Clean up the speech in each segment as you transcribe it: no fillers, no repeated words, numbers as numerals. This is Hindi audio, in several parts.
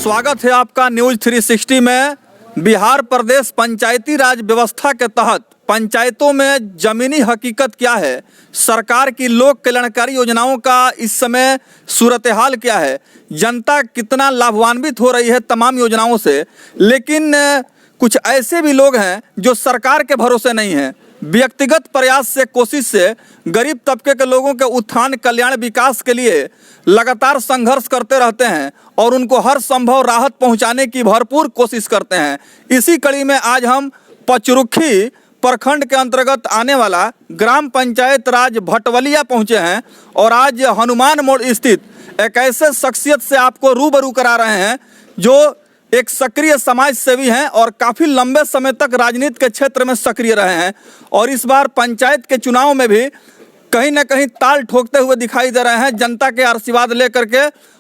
स्वागत है आपका न्यूज 360 में। बिहार प्रदेश पंचायती राज व्यवस्था के तहत पंचायतों में जमीनी हकीकत क्या है, सरकार की लोक कल्याणकारी योजनाओं का इस समय सूरत हाल क्या है, जनता कितना लाभान्वित हो रही है तमाम योजनाओं से। लेकिन कुछ ऐसे भी लोग हैं जो सरकार के भरोसे नहीं हैं, व्यक्तिगत प्रयास से कोशिश से गरीब तबके के लोगों के उत्थान कल्याण विकास के लिए लगातार संघर्ष करते रहते हैं और उनको हर संभव राहत पहुंचाने की भरपूर कोशिश करते हैं। इसी कड़ी में आज हम पचरुखी प्रखंड के अंतर्गत आने वाला ग्राम पंचायत राज भटवलिया पहुंचे हैं और आज हनुमान मोड़ स्थित एक ऐसे शख्सियत से आपको रूबरू करा रहे हैं जो एक सक्रिय समाज सेवी हैं और काफ़ी लंबे समय तक राजनीति के क्षेत्र में सक्रिय रहे हैं और इस बार पंचायत के चुनाव में भी कहीं ना कहीं ताल ठोकते हुए दिखाई दे रहे हैं जनता के आशीर्वाद लेकर के।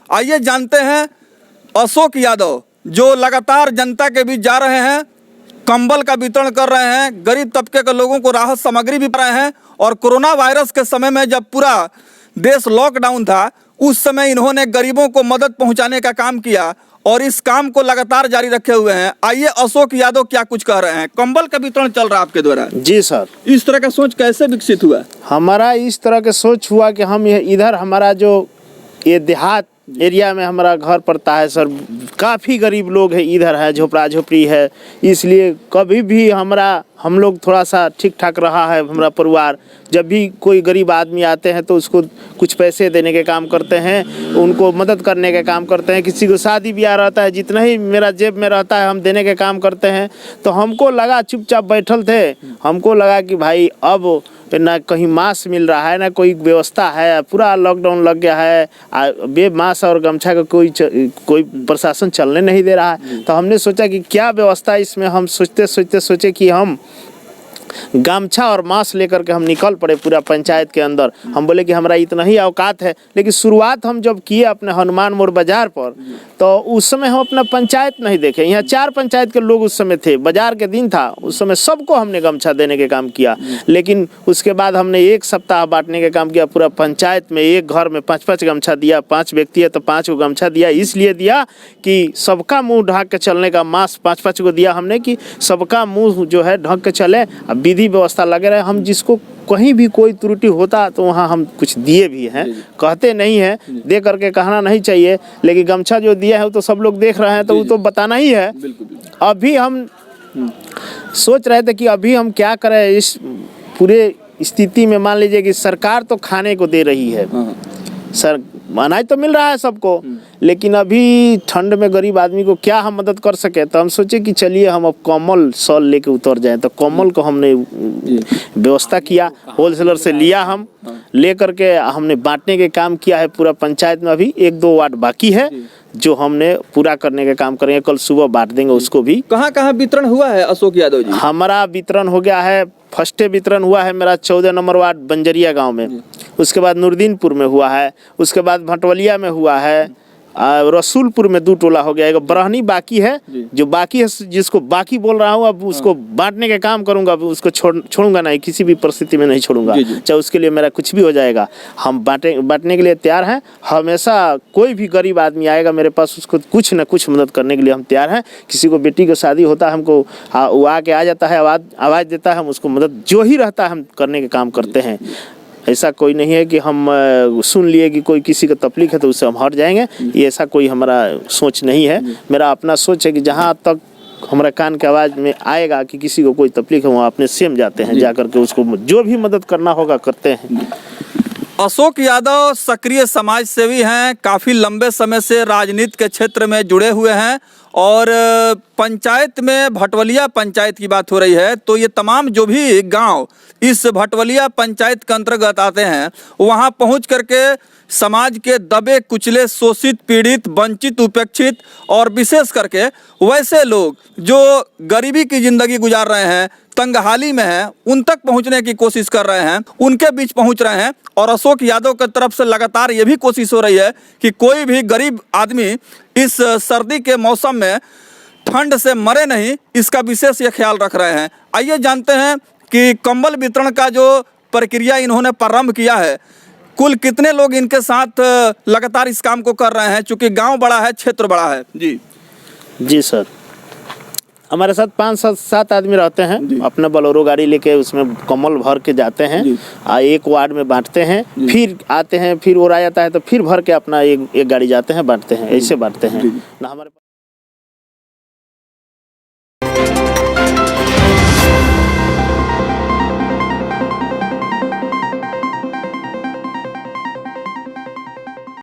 आइए जानते हैं अशोक यादव जो लगातार जनता के बीच जा रहे हैं, कंबल का वितरण कर रहे हैं, गरीब तबके के लोगों को राहत सामग्री भी दे रहे हैं। और कोरोना वायरस के समय में जब पूरा देश लॉकडाउन था उस समय इन्होंने गरीबों को मदद पहुंचाने का काम किया और इस काम को लगातार जारी रखे हुए हैं। आइए अशोक यादव क्या कुछ कह रहे हैं। कंबल का वितरण चल रहा है आपके द्वारा। जी सर। इस तरह का सोच कैसे विकसित हुआ? हमारा इस तरह का सोच हुआ कि हम इधर हमारा जो ये देहात एरिया में हमारा घर पड़ता है सर, काफ़ी गरीब लोग हैं, इधर है झोपड़ा झोपड़ी है, इसलिए कभी भी हम लोग थोड़ा सा ठीक ठाक रहा है हमारा परिवार। जब भी कोई गरीब आदमी आते हैं तो उसको कुछ पैसे देने के काम करते हैं, उनको मदद करने के काम करते हैं। किसी को शादी ब्याह रहता है, जितना ही मेरा जेब में रहता है हम देने के काम करते हैं। तो हमको लगा, चुपचाप बैठल थे, हमको लगा कि भाई अब ना कहीं मास्क मिल रहा है ना कोई व्यवस्था है, पूरा लॉकडाउन लग गया है, बे मास्क और गमछा का कोई प्रशासन चलने नहीं दे रहा है। तो हमने सोचा कि क्या व्यवस्था इसमें, हम सोचे कि हम गमछा और मास्क लेकर के हम निकल पड़े पूरा पंचायत के अंदर। हम बोले कि हमारा इतना ही औकात है। लेकिन शुरुआत हम जब किए अपने हनुमान मोड़ बाजार पर तो उस समय हम अपना पंचायत नहीं देखे, यहाँ 4 पंचायत के लोग उस समय थे, बाजार के दिन था, उस समय सबको हमने गमछा देने के काम किया। लेकिन उसके बाद हमने 1 सप्ताह बांटने के काम किया, पूरा पंचायत में एक घर में 5-5 गमछा दिया। 5 व्यक्ति है तो 5 को गमछा दिया, इसलिए दिया कि सबका मुँह ढक के चलने का मास्क 5-5 को दिया हमने कि सबका मुँह जो है ढक के चले, विधि व्यवस्था लगे रहे। हम जिसको कहीं भी कोई त्रुटि होता तो वहाँ हम कुछ दिए भी हैं, कहते नहीं हैं, दे करके कहना नहीं चाहिए, लेकिन गमछा जो दिया है वो तो सब लोग देख रहे हैं तो वो तो बताना ही है। अभी हम सोच रहे थे कि अभी हम क्या करें इस पूरे स्थिति में। मान लीजिए कि सरकार तो खाने को दे रही है, सर अनाज तो मिल रहा है सबको, लेकिन अभी ठंड में गरीब आदमी को क्या हम मदद कर सके। तो हम सोचे कि चलिए हम अब कम्बल शॉल लेके उतर जाएं। तो कम्बल को हमने व्यवस्था किया, होलसेलर से लिया, हम ले करके हमने बांटने के काम किया है पूरा पंचायत में। अभी 1-2 वार्ड बाकी है जो हमने पूरा करने का काम करेंगे, कल सुबह बांट देंगे उसको भी। कहाँ वितरण हुआ है अशोक यादव जी? हमारा वितरण हो गया है, फर्स्ट वितरण हुआ है मेरा 14 नंबर वार्ड बंजरिया गांव में, उसके बाद नूरदीनपुर में हुआ है, उसके बाद भटवलिया में हुआ है, रसूलपुर में 2 टोला हो गया, एक बरहनी बाकी है। जो बाकी है जिसको बाकी बोल रहा हूँ अब उसको बांटने का काम करूँगा, उसको छोड़ूंगा नहीं, किसी भी परिस्थिति में नहीं छोड़ूंगा, चाहे उसके लिए मेरा कुछ भी हो जाएगा। हम बांटने के लिए तैयार हैं। हमेशा कोई भी गरीब आदमी आएगा मेरे पास, उसको कुछ न कुछ मदद करने के लिए हम तैयार हैं। किसी को बेटी की शादी होता है, हमको वो आके आ जाता है, आवाज़ देता है, हम उसको मदद जो ही रहता है हम करने का काम करते हैं। ऐसा कोई नहीं है कि हम सुन लिए कि कोई किसी को तकलीफ है तो उससे हम हट जाएंगे, ये ऐसा कोई हमारा सोच नहीं है। मेरा अपना सोच है कि जहाँ तक हमारा कान के आवाज़ में आएगा कि किसी को कोई तकलीफ है वहाँ अपने सेम जाते हैं, जा करके उसको जो भी मदद करना होगा करते हैं। अशोक यादव सक्रिय समाज सेवी हैं, काफ़ी लंबे समय से राजनीति के क्षेत्र में जुड़े हुए हैं और पंचायत में भटवलिया पंचायत की बात हो रही है तो ये तमाम जो भी गांव इस भटवलिया पंचायत के अंतर्गत आते हैं वहां पहुंच करके समाज के दबे कुचले, शोषित, पीड़ित, वंचित, उपेक्षित और विशेष करके वैसे लोग जो गरीबी की ज़िंदगी गुजार रहे हैं, तंगहाली में हैं, उन तक पहुंचने की कोशिश कर रहे हैं, उनके बीच पहुंच रहे हैं। और अशोक यादव की तरफ से लगातार ये भी कोशिश हो रही है कि कोई भी गरीब आदमी इस सर्दी के मौसम में ठंड से मरे नहीं, इसका विशेष ये ख्याल रख रहे हैं। आइए जानते हैं कि कंबल वितरण का जो प्रक्रिया इन्होंने प्रारंभ किया है, कुल कितने लोग इनके साथ लगातार इस काम को कर रहे हैं, चूँकि गाँव बड़ा है, क्षेत्र बड़ा है। जी जी सर, हमारे साथ 5-7 आदमी रहते हैं, अपने बोलेरो गाड़ी लेके उसमें कम्बल भर के जाते हैं, एक वार्ड में बांटते हैं, फिर आते हैं, फिर ओरा जाता है तो फिर भर के अपना एक गाड़ी जाते हैं, बांटते हैं, ऐसे बांटते हैं ना हमारे